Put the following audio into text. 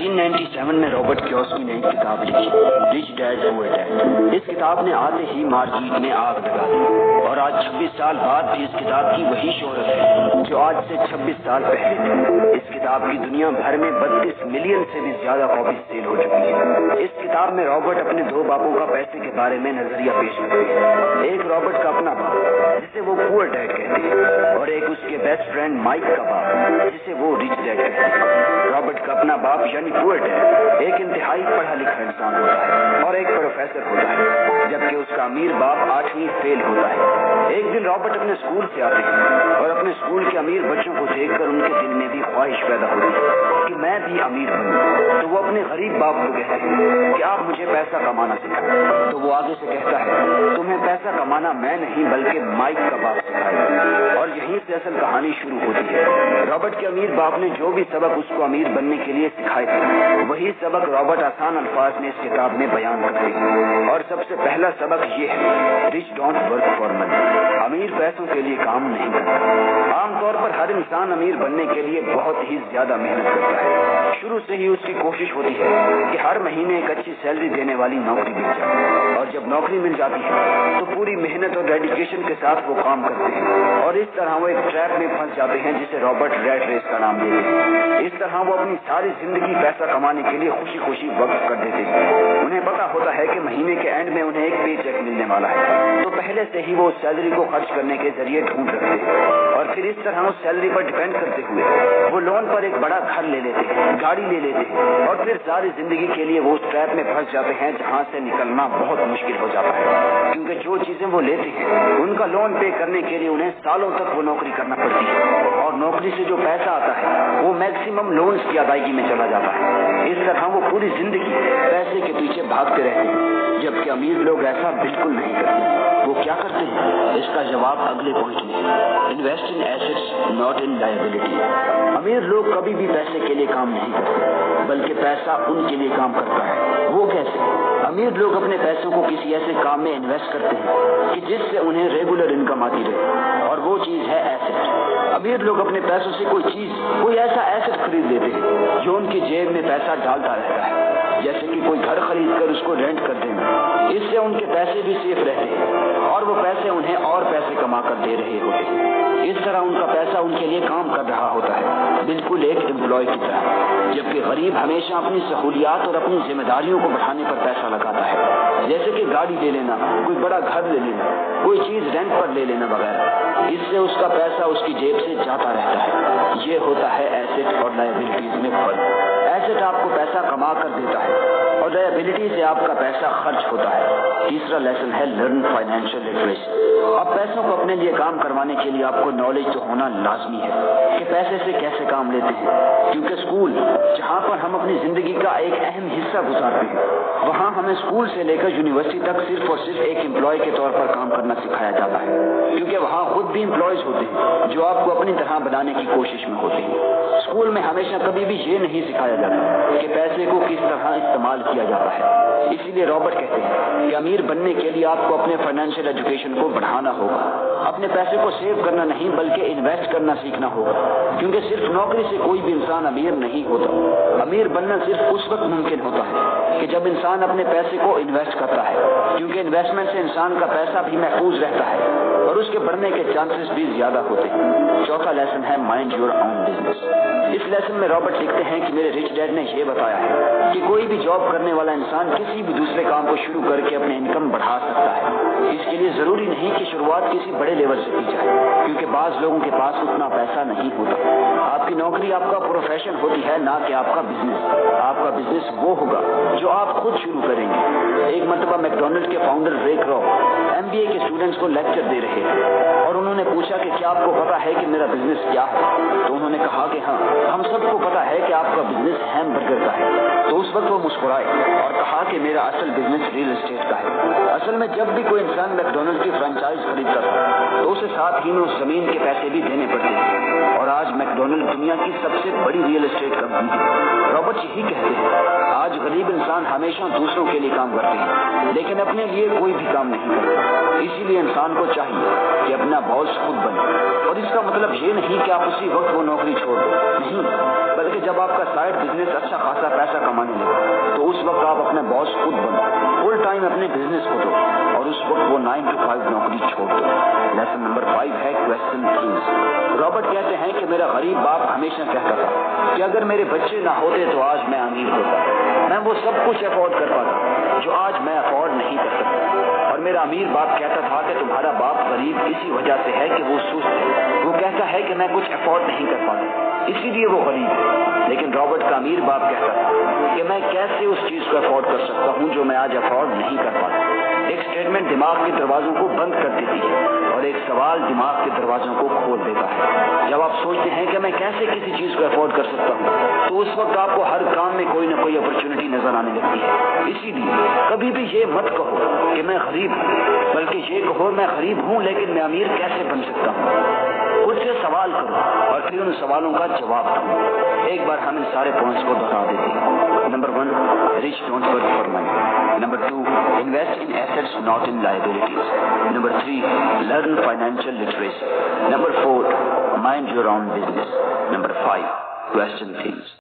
1997 میں Robert Kiyosaki نے ایک کتاب لکھی، رچ ڈیڈ پور ڈیڈ۔ اس کتاب نے آتے ہی مارکیٹ میں آگ لگا دی اور آج 26 سال بعد بھی اس کتاب کی وہی شہرت ہے جو آج سے 26 سال پہلے تھی۔ اس کتاب کی دنیا بھر میں 32 ملین سے بھی زیادہ کاپیز سیل ہو چکی ہے۔ اس کتاب میں رابرٹ اپنے دو باپوں کا پیسے کے بارے میں نظریہ پیش کرتے ہیں۔ ایک رابرٹ کا اپنا باپ جسے وہ پور ڈیڈ کہتے ہیں، اور ایک اس کے بیسٹ فرینڈ مائک کا باپ جسے وہ رچ ڈیڈ کہتے ہیں۔ رابرٹ کا اپنا باپ یعنی پور ڈیڈ ایک انتہائی پڑھا لکھا انسان ہوتا ہے اور ایک پروفیسر ہوتا ہے، جبکہ اس کا امیر باپ 8ویں فیل ہوتا ہے۔ ایک دن رابرٹ اپنے اسکول سے آتے ہیں اور اپنے اسکول کے امیر بچوں کو دیکھ کر ان کے دل میں بھی خواہش پیدا ہوتی ہے کہ میں بھی امیر بنوں۔ تو وہ اپنے غریب باپ کو کہتے ہیں کہ آپ مجھے پیسہ کمانا سکھائیں۔ تو وہ آگے سے کہتا ہے تمہیں پیسہ کمانا میں نہیں بلکہ مائک کا باپ سکھائے گا، اور یہیں سے اصل کہانی شروع ہوتی ہے۔ رابرٹ کے امیر باپ نے جو بھی سبق اس کو امیر بننے کے لیے سکھائے تھے وہی سبق رابرٹ آسان الفاظ میں اس کتاب میں بیان کرتے ہیں، اور سب سے پہلا سبق یہ ہے rich don't work for money, امیر پیسوں کے لیے کام نہیں کرتا۔ عام طور پر ہر انسان امیر بننے کے لیے بہت ہی زیادہ محنت کرتا ہے۔ شروع سے ہی اس کی کوشش ہوتی ہے کہ ہر مہینے ایک اچھی سیلری دینے والی نوکری مل جائے، اور جب نوکری مل جاتی ہے تو پوری محنت اور ڈیڈیکیشن کے ساتھ وہ کام کرتے ہیں، اور اس طرح وہ ایک ٹریپ میں پھنس جاتے ہیں جسے رابرٹ ریٹ ریس کا نام دیتے ہیں۔ اس طرح وہ اپنی ساری زندگی پیسہ کمانے کے لیے خوشی خوشی وقف کر دیتے ہیں۔ انہیں پتا ہوتا ہے کہ مہینے کے اینڈ میں انہیں ایک پے چیک ملنے والا ہے، تو پہلے سے ہی وہ اس سیلری کو خرچ کرنے کے ذریعے ڈھونڈ رکھتے ہیں، اور پھر اس طرح اس سیلری پر ڈیپینڈ کرتے ہوئے وہ لون پر ایک بڑا گھر لے لیتے ہیں، گاڑی لے لیتے ہیں، اور پھر ساری زندگی کے لیے وہ اس ٹریپ میں پھنس جاتے ہیں جہاں سے نکلنا بہت مشکل ہو جاتا ہے، کیونکہ جو چیزیں وہ لیتے ہیں ان کا لون پے کرنے کے لیے انہیں سالوں تک وہ نوکری کرنا پڑتی ہے، اور نوکری سے جو پیسہ آتا ہے وہ میکسیمم لونز کی ادائیگی میں چلا جاتا ہے۔ اس طرح وہ پوری زندگی پیسے کے پیچھے بھاگتے رہتے ہیں، جبکہ امیر لوگ ایسا بالکل نہیں کرتے۔ وہ کیا کرتے ہیں؟ اس کا جواب اگلے پوائنٹ میں ہے، invest in assets not in liability. امیر لوگ کبھی بھی پیسے کے لیے کام نہیں کرتے بلکہ پیسہ ان کے لیے کام کرتا ہے۔ وہ کیسے؟ امیر لوگ اپنے پیسوں کو کسی ایسے کام میں انویسٹ کرتے ہیں کہ جس سے انہیں ریگولر انکم آتی رہے، اور وہ چیز ہے ایسٹ۔ امیر لوگ اپنے پیسوں سے کوئی ایسا ایسٹ خرید لیتے ہیں جو ان کی جیب میں پیسہ ڈالتا رہتا ہے، جیسے کہ کوئی گھر خرید کر اس کو رینٹ کر دینا۔ اس سے ان کے پیسے بھی سیف رہتے ہیں اور وہ پیسے انہیں اور پیسے کما کر دے رہے ہوتے ہیں۔ اس طرح ان کا پیسہ ان کے لیے کام کر رہا ہوتا ہے، بالکل ایک امپلائی کی طرح، جبکہ غریب ہمیشہ اپنی سہولیات اور اپنی ذمہ داریوں کو بڑھانے پر پیسہ لگاتا ہے، جیسے کہ گاڑی لے لینا، کوئی بڑا گھر لے لینا، کوئی چیز رینٹ پر لے لینا وغیرہ۔ اس سے اس کا پیسہ اس کی جیب سے جاتا رہتا ہے۔ یہ ہوتا ہے ایسٹ اور لائبلٹیز میں فرق۔ ایسٹ آپ کو پیسہ کما کر دیتا ہے اور لائبلٹی سے آپ کا پیسہ خرچ ہوتا ہے۔ تیسرا لیسن ہے لرن فائنینشیل لٹریسی۔ اب پیسوں کو اپنے لیے کام کروانے کے لیے آپ کو نالج تو ہونا لازمی ہے کہ پیسے سے کیسے کام لیتے ہیں، کیونکہ اسکول جہاں پر ہم اپنی زندگی کا ایک اہم حصہ گزارتے ہیں، وہاں ہمیں اسکول سے لے کر یونیورسٹی تک صرف اور صرف ایک امپلائی کے طور پر کام کرنا سکھایا جاتا ہے، کیونکہ وہاں خود بھی امپلائیز ہوتے ہیں جو آپ کو اپنی طرح بنانے کی کوشش میں ہوتے ہیں۔ اسکول میں ہمیشہ کبھی بھی یہ نہیں سکھایا جاتا کہ پیسے کو کس طرح استعمال کیا جاتا ہے۔ اسی لیے رابرٹ کہتے ہیں کہ امیر بننے کے لیے آپ کو اپنے فائنینشیل ایجوکیشن کو بڑھانا ہوگا، اپنے پیسے کو سیو کرنا نہیں بلکہ انویسٹ کرنا سیکھنا ہوگا، کیونکہ صرف نوکری سے کوئی بھی انسان امیر نہیں ہوتا۔ امیر بننا صرف اس وقت ممکن ہوتا ہے کہ جب انسان اپنے پیسے کو انویسٹ کرتا ہے، کیونکہ انویسٹمنٹ سے انسان کا پیسہ بھی محفوظ رہتا ہے اور اس کے بڑھنے کے چانسز بھی زیادہ ہوتے ہیں۔ چوتھا لیسن ہے مائنڈ یور اون بزنس۔ اس لیسن میں رابرٹ لکھتے ہیں کہ میرے رچ ڈیڈ نے یہ بتایا ہے کہ کوئی بھی جاب کرنے والا انسان کسی بھی دوسرے کام کو شروع کر کے اپنے انکم بڑھا سکتا ہے۔ اس کے لیے ضروری نہیں کہ شروعات کسی بڑے لیول سے کی جائے، کیونکہ بعض لوگوں کے پاس اتنا پیسہ نہیں ہوتا۔ آپ کی نوکری آپ کا پروفیشن ہوتی ہے، نہ کہ آپ کا بزنس۔ آپ کا بزنس وہ ہوگا جو آپ خود شروع کریں گے۔ ایک مرتبہ میکڈونلڈ کے فاؤنڈر رے کراک MBA کے اسٹوڈنٹس کو لیکچر دے رہے تھے اور انہوں نے پوچھا کہ کیا آپ کو پتا ہے کہ میرا بزنس کیا ہے؟ تو انہوں نے کہا کہ ہاں، ہم سب کو پتا ہے کہ آپ کا بزنس ہیم برگر کا ہے۔ تو اس وقت وہ مسکرائے اور کہا کہ میرا اصل بزنس ریل اسٹیٹ کا ہے۔ اصل میں جب بھی کوئی انسان میکڈونلڈ کی فرانچائز خریدتا تھا تو اسے ساتھ ہی میں اس زمین کے پیسے بھی دینے پڑتے تھے، اور آج میکڈونلڈ دنیا کی سب سے بڑی ریل اسٹیٹ کمپنی ہے۔ رابرٹ یہی کہتے ہیں، آج غریب انسان انسان ہمیشہ دوسروں کے لیے کام کرتے ہیں لیکن اپنے لیے کوئی بھی کام نہیں کرتا. اسی لیے انسان کو چاہیے کہ اپنا باس خود بنے. اور اس کا مطلب یہ نہیں کہ آپ اسی وقت وہ نوکری چھوڑ دیں, نہیں, بلکہ جب آپ کا سائڈ بزنس اچھا خاصا پیسہ کمانے لگے تو اس وقت آپ اپنے باس خود بنو, فل ٹائم اپنے بزنس کو دو اور اس وقت وہ 9 to 5 نوکری چھوڑ دو. لیسن نمبر 5 ہے کویسچن تھنگز. رابرٹ کہتے ہیں کہ میرا غریب باپ ہمیشہ کہتا تھا کہ اگر میرے بچے نہ ہوتے تو آج میں امیر ہوتا, میں وہ سب کچھ افورڈ کر پاتا جو آج میں افورڈ نہیں کر سکتا. اور میرا امیر باپ کہتا تھا کہ تمہارا باپ غریب اسی وجہ سے ہے کہ وہ سست ہے, وہ کہتا ہے کہ میں کچھ افورڈ نہیں کر پاتا اسی لیے وہ غریب ہے. لیکن رابرٹ کا امیر باپ کہتا تھا کہ میں کیسے اس چیز کو افورڈ کر سکتا ہوں جو میں آج افورڈ نہیں کر پاتا. ایک اسٹیٹمنٹ دماغ کے دروازوں کو بند کر دیتی ہے اور ایک سوال دماغ کے دروازوں کو کھول دیتا ہے. جب آپ سوچتے ہیں کہ میں کیسے کسی چیز کو افورڈ کر سکتا ہوں تو اس وقت آپ کو ہر کام میں کوئی نہ کوئی اپرچونٹی نظر آنے لگتی ہے. اسی لیے کبھی بھی یہ مت کہو کہ میں غریب ہوں, بلکہ یہ کہو میں غریب ہوں لیکن میں امیر کیسے بن سکتا ہوں. خود سے سوال کرو اور پھر ان سوالوں کا جواب دو. ایک بار ہم ان سارے پوائنٹس کو دہرا دیتے ہیں. Number 1, reach don't work for money. Number 2, invest in assets not in liabilities. Number 3, learn financial literacy. Number 4, mind your own business. Number 5, question things.